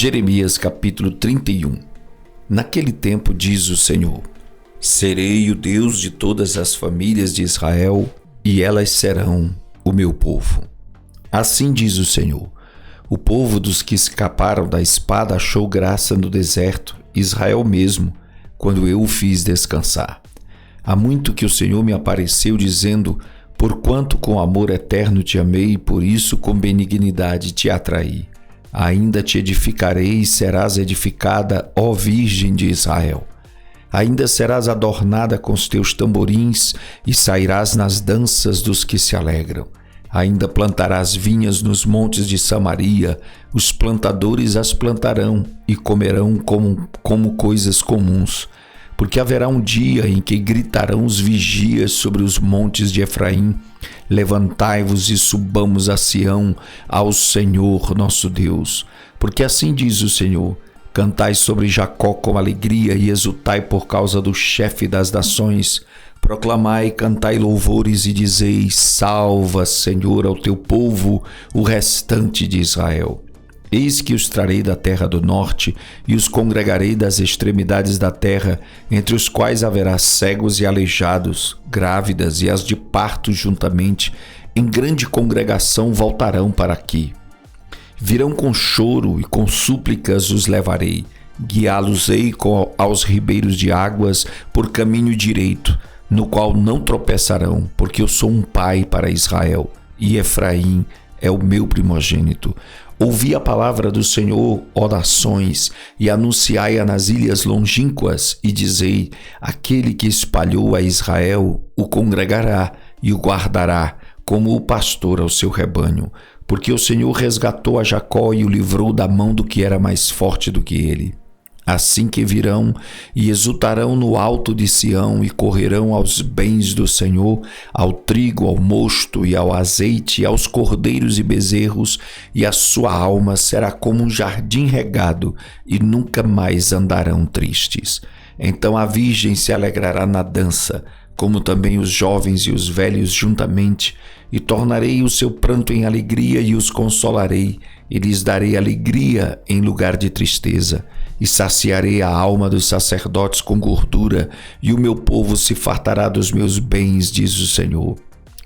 Jeremias capítulo 31. Naquele tempo diz o Senhor: serei o Deus de todas as famílias de Israel, e elas serão o meu povo. Assim diz o Senhor: o povo dos que escaparam da espada achou graça no deserto, Israel mesmo, quando eu o fiz descansar. Há muito que o Senhor me apareceu dizendo: porquanto com amor eterno te amei, por isso com benignidade te atraí. Ainda te edificarei e serás edificada, ó Virgem de Israel. Ainda serás adornada com os teus tamborins e sairás nas danças dos que se alegram. Ainda plantarás vinhas nos montes de Samaria, os plantadores as plantarão e comerão como coisas comuns. Porque haverá um dia em que gritarão os vigias sobre os montes de Efraim: levantai-vos e subamos a Sião, ao Senhor nosso Deus. Porque assim diz o Senhor: cantai sobre Jacó com alegria e exultai por causa do chefe das nações. Proclamai, cantai louvores e dizei: salva, Senhor, ao teu povo, o restante de Israel. Eis que os trarei da terra do norte e os congregarei das extremidades da terra, entre os quais haverá cegos e aleijados, grávidas e as de parto juntamente, em grande congregação voltarão para aqui. Virão com choro e com súplicas os levarei, guiá-los-ei aos ribeiros de águas por caminho direito, no qual não tropeçarão, porque eu sou um pai para Israel, e Efraim é o meu primogênito. Ouvi a palavra do Senhor, ó nações, e anunciai-a nas ilhas longínquas, e dizei: aquele que espalhou a Israel o congregará e o guardará, como o pastor ao seu rebanho. Porque o Senhor resgatou a Jacó e o livrou da mão do que era mais forte do que ele. Assim que virão e exultarão no alto de Sião e correrão aos bens do Senhor, ao trigo, ao mosto e ao azeite, aos cordeiros e bezerros, e a sua alma será como um jardim regado, e nunca mais andarão tristes. Então a virgem se alegrará na dança, como também os jovens e os velhos juntamente, e tornarei o seu pranto em alegria e os consolarei, e lhes darei alegria em lugar de tristeza, e saciarei a alma dos sacerdotes com gordura, e o meu povo se fartará dos meus bens, diz o Senhor.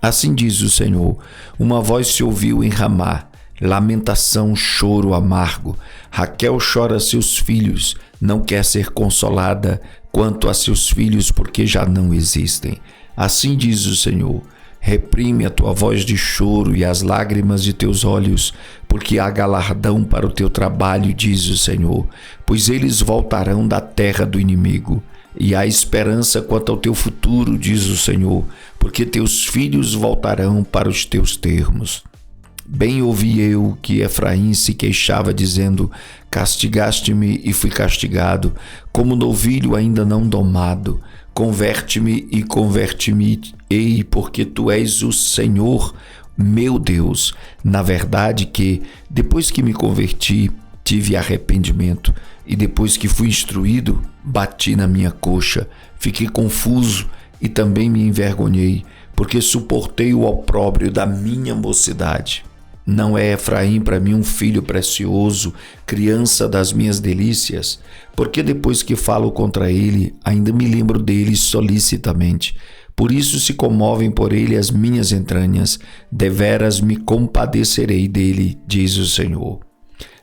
Assim diz o Senhor: uma voz se ouviu em Ramá, lamentação, choro amargo. Raquel chora seus filhos, não quer ser consolada quanto a seus filhos, porque já não existem. Assim diz o Senhor: reprime a tua voz de choro e as lágrimas de teus olhos, porque há galardão para o teu trabalho, diz o Senhor, pois eles voltarão da terra do inimigo. E há esperança quanto ao teu futuro, diz o Senhor, porque teus filhos voltarão para os teus termos. Bem ouvi eu que Efraim se queixava, dizendo: castigaste-me e fui castigado, como novilho ainda não domado. Converte-me e converte-me-ei, porque tu és o Senhor, meu Deus. Na verdade que, depois que me converti, tive arrependimento, e depois que fui instruído, bati na minha coxa, fiquei confuso e também me envergonhei, porque suportei o opróbrio da minha mocidade. Não é Efraim para mim um filho precioso, criança das minhas delícias? Porque depois que falo contra ele, ainda me lembro dele solicitamente. Por isso se comovem por ele as minhas entranhas, deveras me compadecerei dele, diz o Senhor.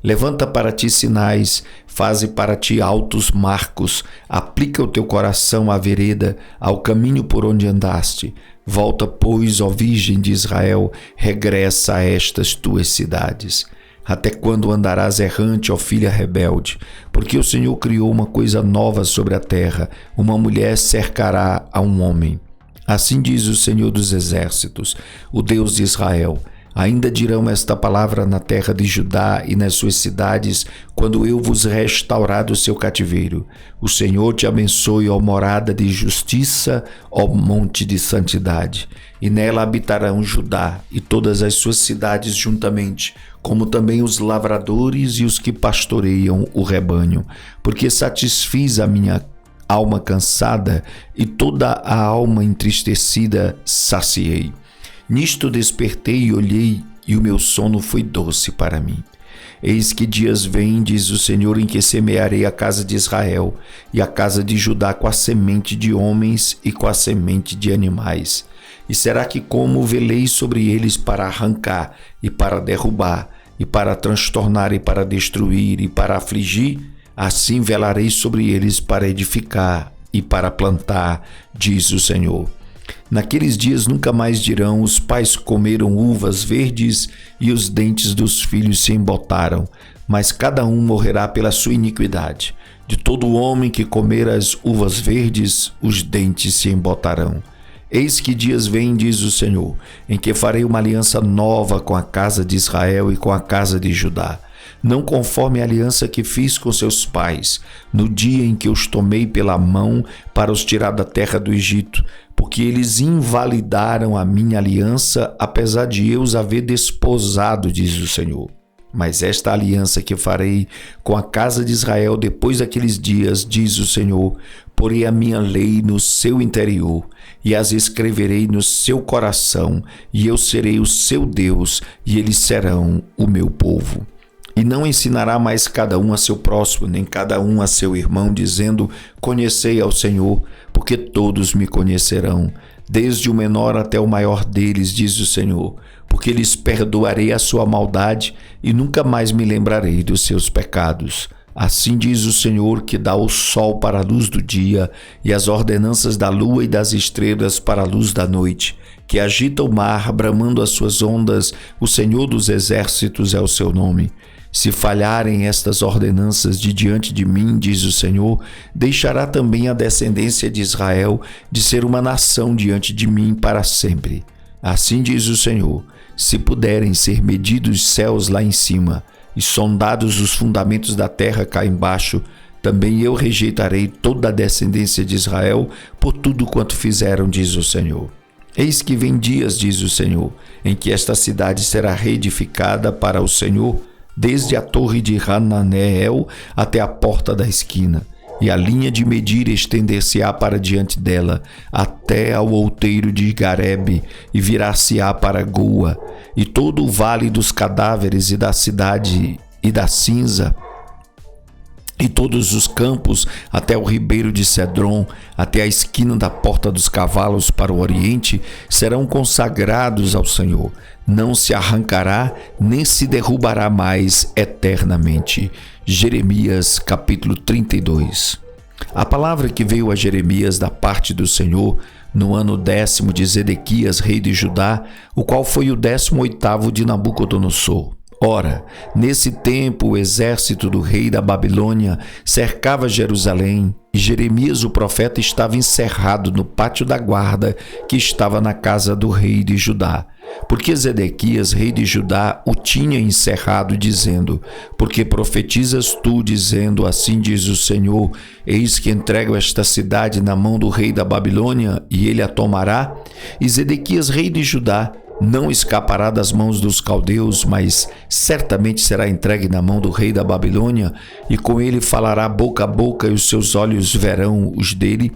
Levanta para ti sinais, faze para ti altos marcos, aplica o teu coração à vereda, ao caminho por onde andaste. Volta, pois, ó Virgem de Israel, regressa a estas tuas cidades. Até quando andarás errante, ó filha rebelde? Porque o Senhor criou uma coisa nova sobre a terra, uma mulher cercará a um homem. Assim diz o Senhor dos Exércitos, o Deus de Israel: ainda dirão esta palavra na terra de Judá e nas suas cidades, quando eu vos restaurar do seu cativeiro. O Senhor te abençoe, ó morada de justiça, ó monte de santidade. E nela habitarão Judá e todas as suas cidades juntamente, como também os lavradores e os que pastoreiam o rebanho, porque satisfiz a minha alma cansada e toda a alma entristecida saciei. Nisto despertei e olhei, e o meu sono foi doce para mim. Eis que dias vêm, diz o Senhor, em que semearei a casa de Israel e a casa de Judá com a semente de homens e com a semente de animais. E será que como velei sobre eles para arrancar e para derrubar, e para transtornar e para destruir e para afligir, assim velarei sobre eles para edificar e para plantar, diz o Senhor. Naqueles dias nunca mais dirão: os pais comeram uvas verdes e os dentes dos filhos se embotaram, mas cada um morrerá pela sua iniquidade. De todo homem que comer as uvas verdes, os dentes se embotarão. Eis que dias vêm, diz o Senhor, em que farei uma aliança nova com a casa de Israel e com a casa de Judá, não conforme a aliança que fiz com seus pais, no dia em que os tomei pela mão para os tirar da terra do Egito, porque eles invalidaram a minha aliança, apesar de eu os haver desposado, diz o Senhor. Mas esta aliança que farei com a casa de Israel depois daqueles dias, diz o Senhor, porei a minha lei no seu interior e as escreverei no seu coração, e eu serei o seu Deus e eles serão o meu povo. E não ensinará mais cada um a seu próximo, nem cada um a seu irmão, dizendo: conhecei ao Senhor, porque todos me conhecerão, desde o menor até o maior deles, diz o Senhor, porque lhes perdoarei a sua maldade e nunca mais me lembrarei dos seus pecados. Assim diz o Senhor, que dá o sol para a luz do dia e as ordenanças da lua e das estrelas para a luz da noite, que agita o mar, bramando as suas ondas, o Senhor dos exércitos é o seu nome. Se falharem estas ordenanças de diante de mim, diz o Senhor, deixará também a descendência de Israel de ser uma nação diante de mim para sempre. Assim diz o Senhor, se puderem ser medidos os céus lá em cima e sondados os fundamentos da terra cá embaixo, também eu rejeitarei toda a descendência de Israel por tudo quanto fizeram, diz o Senhor. Eis que vem dias, diz o Senhor, em que esta cidade será reedificada para o Senhor, desde a torre de Hananeel até a porta da esquina, e a linha de medir estender-se-á para diante dela, até ao outeiro de Garebe, e virar-se-á para Goa, e todo o vale dos cadáveres e da cidade e da cinza, e todos os campos, até o ribeiro de Cedron, até a esquina da porta dos cavalos para o oriente, serão consagrados ao Senhor. Não se arrancará, nem se derrubará mais eternamente. Jeremias capítulo 32. A palavra que veio a Jeremias da parte do Senhor no ano 10º de Zedequias, rei de Judá, o qual foi o 18º de Nabucodonosor. Ora, nesse tempo o exército do rei da Babilônia cercava Jerusalém, e Jeremias o profeta estava encerrado no pátio da guarda que estava na casa do rei de Judá. Porque Zedequias, rei de Judá, o tinha encerrado, dizendo: porque profetizas tu, dizendo, assim diz o Senhor, eis que entrego esta cidade na mão do rei da Babilônia, e ele a tomará? E Zedequias, rei de Judá, não escapará das mãos dos caldeus, mas certamente será entregue na mão do rei da Babilônia, e com ele falará boca a boca, e os seus olhos verão os dele.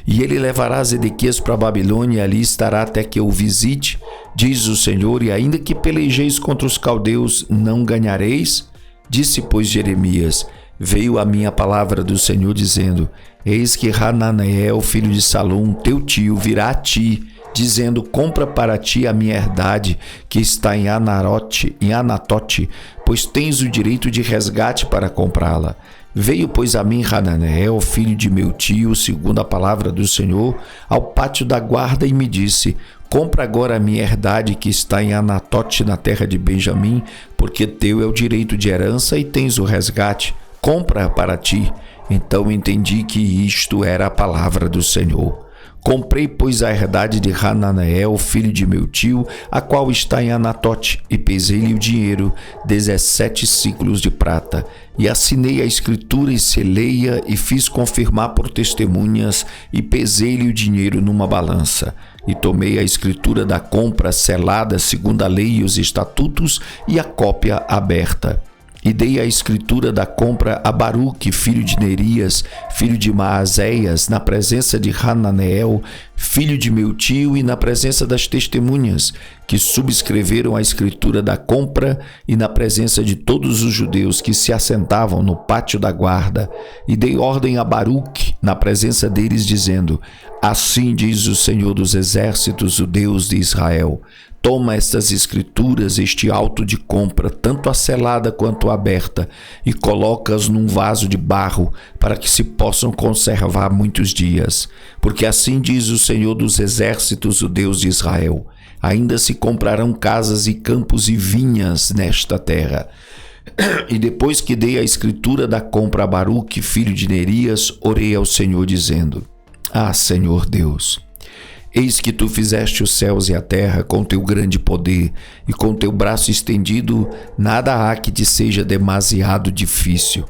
E ele levará Zedequias para a Babilônia, e ali estará até que eu o visite, diz o Senhor, e ainda que pelejeis contra os caldeus, não ganhareis? Disse, pois, Jeremias: veio a minha palavra do Senhor, dizendo: eis que Hananeel, filho de Salum, teu tio, virá a ti, dizendo: compra para ti a minha herdade, que está em Anatote, pois tens o direito de resgate para comprá-la. Veio, pois, a mim Hananeel, filho de meu tio, segundo a palavra do Senhor, ao pátio da guarda, e me disse: compra agora a minha herdade, que está em Anatote, na terra de Benjamim, porque teu é o direito de herança e tens o resgate. Compra para ti. Então entendi que isto era a palavra do Senhor. Comprei, pois, a herdade de Hananeel, filho de meu tio, a qual está em Anatote, e pesei-lhe o dinheiro, 17 siclos de prata. E assinei a escritura e selei-a, e fiz confirmar por testemunhas, e pesei-lhe o dinheiro numa balança. E tomei a escritura da compra selada segundo a lei e os estatutos, e a cópia aberta. e dei a escritura da compra a Baruque, filho de Nerias, filho de Maazéias, na presença de Hananeel, filho de meu tio, e na presença das testemunhas, que subscreveram a escritura da compra, e na presença de todos os judeus que se assentavam no pátio da guarda. E dei ordem a Baruque, na presença deles, dizendo: assim diz o Senhor dos Exércitos, o Deus de Israel: toma estas escrituras, este auto de compra, tanto a selada quanto a aberta, e coloca-as num vaso de barro, para que se possam conservar muitos dias. Porque assim diz o Senhor dos Exércitos, o Deus de Israel: ainda se comprarão casas e campos e vinhas nesta terra. E depois que dei a escritura da compra a Baruque, filho de Nerias, orei ao Senhor, dizendo: ah, Senhor Deus, eis que tu fizeste os céus e a terra com teu grande poder, e com teu braço estendido nada há que te seja demasiado difícil.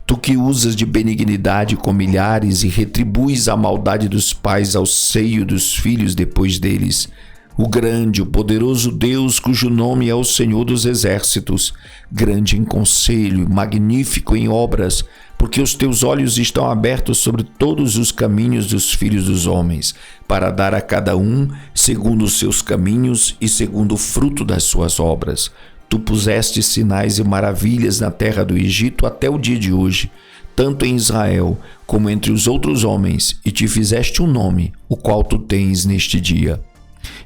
Tu que usas de benignidade com milhares e retribuis a maldade dos pais ao seio dos filhos depois deles. O grande, o poderoso Deus, cujo nome é o Senhor dos Exércitos, grande em conselho, magnífico em obras, porque os teus olhos estão abertos sobre todos os caminhos dos filhos dos homens, para dar a cada um segundo os seus caminhos e segundo o fruto das suas obras. Tu puseste sinais e maravilhas na terra do Egito até o dia de hoje, tanto em Israel como entre os outros homens, e te fizeste um nome, o qual tu tens neste dia.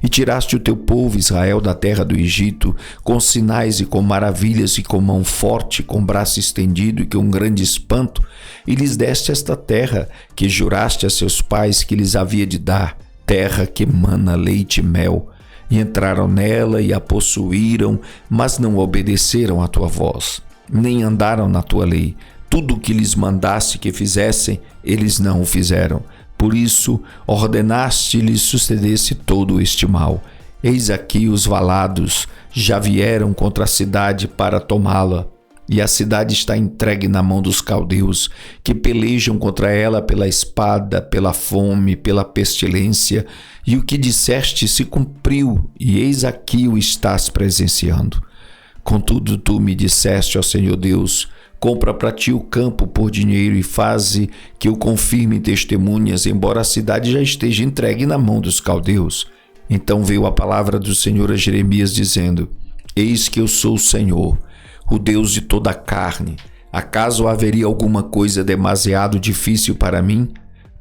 E tiraste o teu povo Israel da terra do Egito, com sinais e com maravilhas e com mão forte, com braço estendido e com um grande espanto, e lhes deste esta terra, que juraste a seus pais que lhes havia de dar, terra que mana leite e mel. E entraram nela e a possuíram, mas não obedeceram à tua voz, nem andaram na tua lei. Tudo o que lhes mandaste que fizessem, eles não o fizeram. Por isso, ordenaste-lhes sucedesse todo este mal. Eis aqui os valados já vieram contra a cidade para tomá-la, e a cidade está entregue na mão dos caldeus, que pelejam contra ela pela espada, pela fome, pela pestilência, e o que disseste se cumpriu, e eis aqui o estás presenciando. Contudo, tu me disseste, ó Senhor Deus: compra para ti o campo por dinheiro e faze que eu confirme em testemunhas, embora a cidade já esteja entregue na mão dos caldeus. Então veio a palavra do Senhor a Jeremias, dizendo: eis que eu sou o Senhor, o Deus de toda a carne. Acaso haveria alguma coisa demasiado difícil para mim?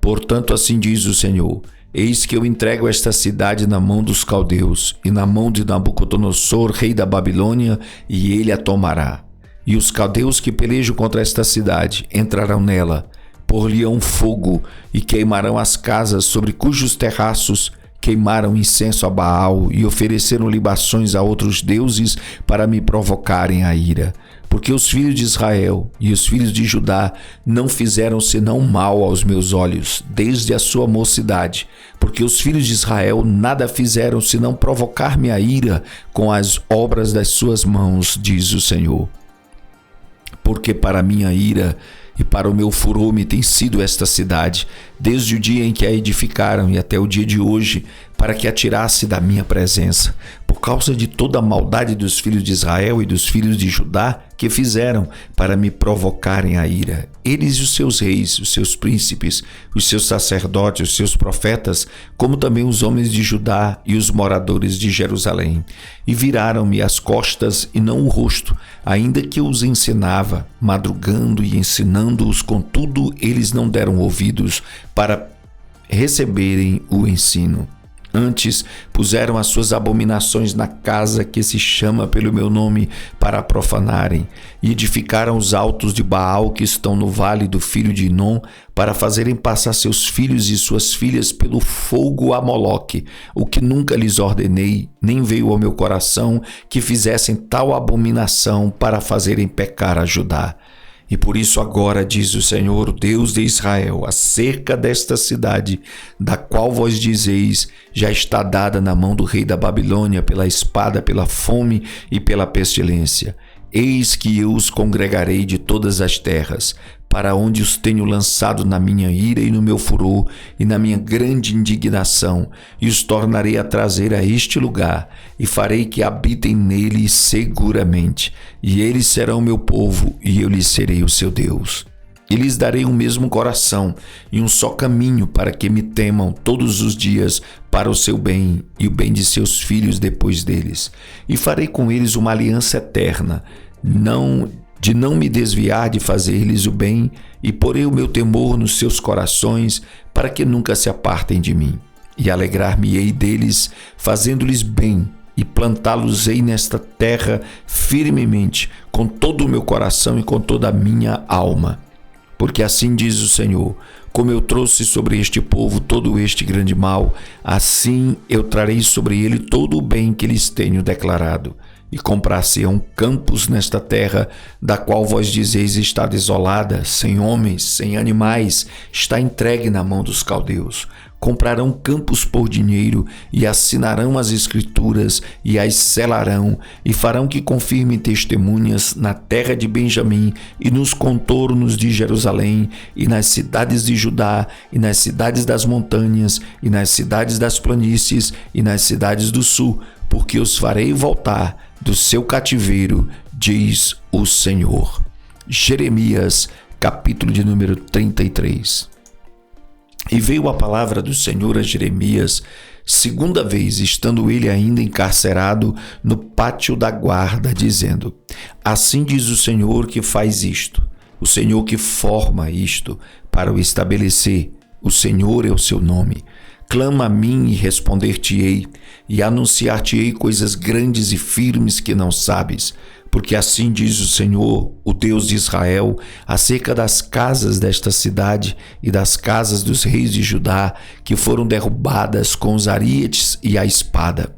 Portanto, assim diz o Senhor: eis que eu entrego esta cidade na mão dos caldeus e na mão de Nabucodonosor, rei da Babilônia, e ele a tomará. E os caldeus que pelejam contra esta cidade entrarão nela, por-lhe-ão fogo e queimarão as casas sobre cujos terraços queimaram incenso a Baal e ofereceram libações a outros deuses para me provocarem a ira. Porque os filhos de Israel e os filhos de Judá não fizeram senão mal aos meus olhos, desde a sua mocidade. Porque os filhos de Israel nada fizeram senão provocar-me a ira com as obras das suas mãos, diz o Senhor. Porque para minha ira e para o meu furor me tem sido esta cidade, desde o dia em que a edificaram e até o dia de hoje, para que a tirasse da minha presença, por causa de toda a maldade dos filhos de Israel e dos filhos de Judá, que fizeram para me provocarem a ira. Eles e os seus reis, os seus príncipes, os seus sacerdotes, os seus profetas, como também os homens de Judá e os moradores de Jerusalém. E viraram-me as costas e não o rosto, ainda que eu os ensinava, madrugando e ensinando-os, contudo eles não deram ouvidos para receberem o ensino. Antes puseram as suas abominações na casa que se chama pelo meu nome para a profanarem, e edificaram os altos de Baal que estão no vale do filho de Inom, para fazerem passar seus filhos e suas filhas pelo fogo a Moloque, o que nunca lhes ordenei, nem veio ao meu coração que fizessem tal abominação para fazerem pecar a Judá. E por isso agora diz o Senhor, o Deus de Israel, acerca desta cidade, da qual vós dizeis, já está dada na mão do rei da Babilônia pela espada, pela fome e pela pestilência. Eis que eu os congregarei de todas as terras, para onde os tenho lançado na minha ira e no meu furor e na minha grande indignação, e os tornarei a trazer a este lugar, e farei que habitem nele seguramente, e eles serão meu povo, e eu lhes serei o seu Deus. E lhes darei um mesmo coração e um só caminho para que me temam todos os dias para o seu bem e o bem de seus filhos depois deles. E farei com eles uma aliança eterna, de não me desviar de fazer-lhes o bem, e porei o meu temor nos seus corações para que nunca se apartem de mim. E alegrar-me-ei deles, fazendo-lhes bem, e plantá-los-ei nesta terra firmemente, com todo o meu coração e com toda a minha alma. Porque assim diz o Senhor: como eu trouxe sobre este povo todo este grande mal, assim eu trarei sobre ele todo o bem que lhes tenho declarado. E comprar-se-ão campos nesta terra, da qual vós dizeis está desolada, sem homens, sem animais, está entregue na mão dos caldeus. Comprarão campos por dinheiro, e assinarão as escrituras, e as selarão, e farão que confirmem testemunhas na terra de Benjamim, e nos contornos de Jerusalém, e nas cidades de Judá, e nas cidades das montanhas, e nas cidades das planícies, e nas cidades do sul, porque os farei voltar do seu cativeiro, diz o Senhor. Jeremias, capítulo de número 33. E veio a palavra do Senhor a Jeremias, segunda vez, estando ele ainda encarcerado no pátio da guarda, dizendo: assim diz o Senhor que faz isto, o Senhor que forma isto para o estabelecer, o Senhor é o seu nome. Clama a mim e responder-te-ei, e anunciar-te-ei coisas grandes e firmes que não sabes. Porque assim diz o Senhor, o Deus de Israel, acerca das casas desta cidade e das casas dos reis de Judá, que foram derrubadas com os arietes e a espada.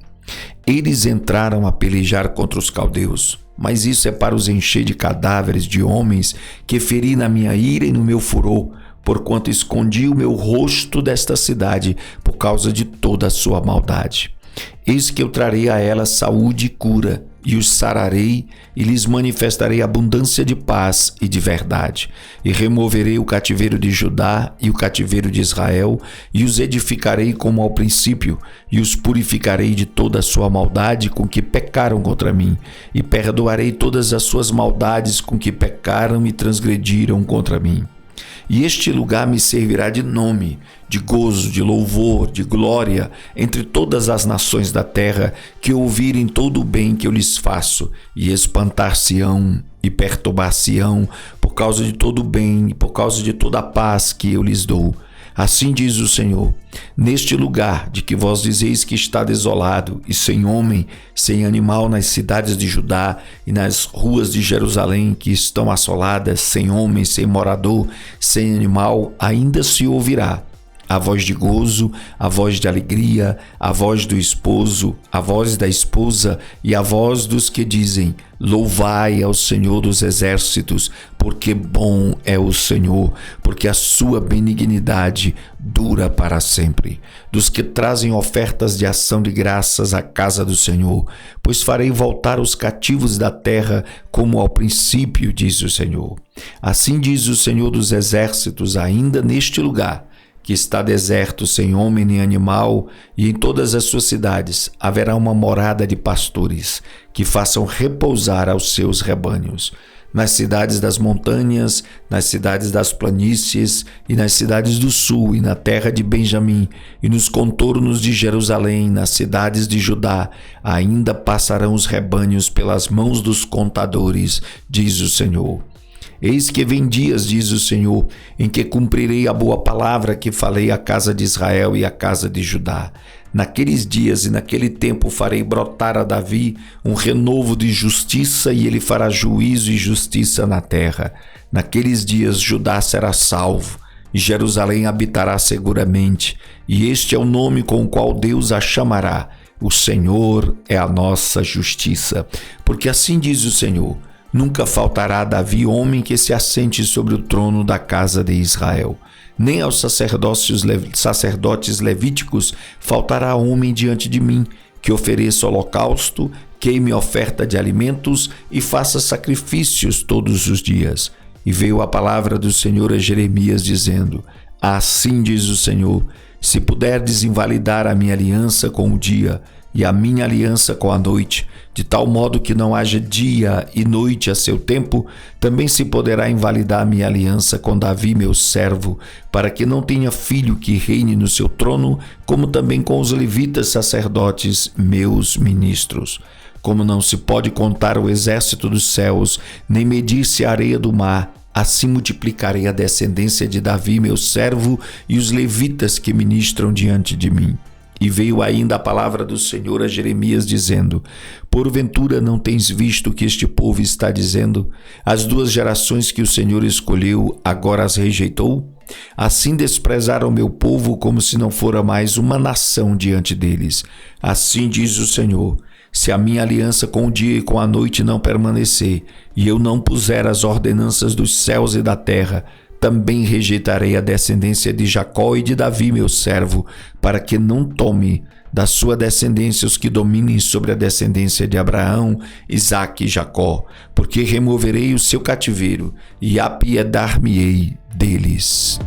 Eles entraram a pelejar contra os caldeus, mas isso é para os encher de cadáveres de homens que feri na minha ira e no meu furor, porquanto escondi o meu rosto desta cidade por causa de toda a sua maldade. Eis que eu trarei a ela saúde e cura, e os sararei, e lhes manifestarei abundância de paz e de verdade. E removerei o cativeiro de Judá e o cativeiro de Israel, e os edificarei como ao princípio, e os purificarei de toda a sua maldade com que pecaram contra mim, e perdoarei todas as suas maldades com que pecaram e transgrediram contra mim. E este lugar me servirá de nome, de gozo, de louvor, de glória, entre todas as nações da terra que ouvirem todo o bem que eu lhes faço, e espantar-se-ão e perturbar-se-ão por causa de todo o bem e por causa de toda a paz que eu lhes dou. Assim diz o Senhor: neste lugar de que vós dizeis que está desolado e sem homem, sem animal nas cidades de Judá e nas ruas de Jerusalém que estão assoladas, sem homem, sem morador, sem animal, ainda se ouvirá a voz de gozo, a voz de alegria, a voz do esposo, a voz da esposa e a voz dos que dizem: louvai ao Senhor dos exércitos, porque bom é o Senhor, porque a sua benignidade dura para sempre. Dos que trazem ofertas de ação de graças à casa do Senhor, pois farei voltar os cativos da terra como ao princípio, diz o Senhor. Assim diz o Senhor dos exércitos, ainda neste lugar, que está deserto, sem homem nem animal, e em todas as suas cidades haverá uma morada de pastores, que façam repousar aos seus rebanhos. Nas cidades das montanhas, nas cidades das planícies, e nas cidades do sul, e na terra de Benjamim, e nos contornos de Jerusalém, nas cidades de Judá, ainda passarão os rebanhos pelas mãos dos contadores, diz o Senhor. Eis que vem dias, diz o Senhor, em que cumprirei a boa palavra que falei à casa de Israel e à casa de Judá. Naqueles dias e naquele tempo farei brotar a Davi um renovo de justiça, e ele fará juízo e justiça na terra. Naqueles dias Judá será salvo, e Jerusalém habitará seguramente, e este é o nome com o qual Deus a chamará: o Senhor é a nossa justiça. Porque assim diz o Senhor: nunca faltará a Davi homem que se assente sobre o trono da casa de Israel. Nem aos sacerdotes levíticos faltará homem diante de mim, que ofereça holocausto, queime oferta de alimentos e faça sacrifícios todos os dias. E veio a palavra do Senhor a Jeremias, dizendo: Assim diz o Senhor, se puderdes invalidar a minha aliança com o dia e a minha aliança com a noite, de tal modo que não haja dia e noite a seu tempo, também se poderá invalidar a minha aliança com Davi, meu servo, para que não tenha filho que reine no seu trono, como também com os levitas sacerdotes, meus ministros. Como não se pode contar o exército dos céus, nem medir-se a areia do mar, assim multiplicarei a descendência de Davi, meu servo, e os levitas que ministram diante de mim. E veio ainda a palavra do Senhor a Jeremias, dizendo: Porventura não tens visto o que este povo está dizendo? As 2 gerações que o Senhor escolheu, agora as rejeitou? Assim desprezaram meu povo como se não fora mais uma nação diante deles. Assim diz o Senhor: se a minha aliança com o dia e com a noite não permanecer, e eu não puser as ordenanças dos céus e da terra, também rejeitarei a descendência de Jacó e de Davi, meu servo, para que não tome da sua descendência os que dominem sobre a descendência de Abraão, Isaque e Jacó, porque removerei o seu cativeiro e apiedar-me-ei deles.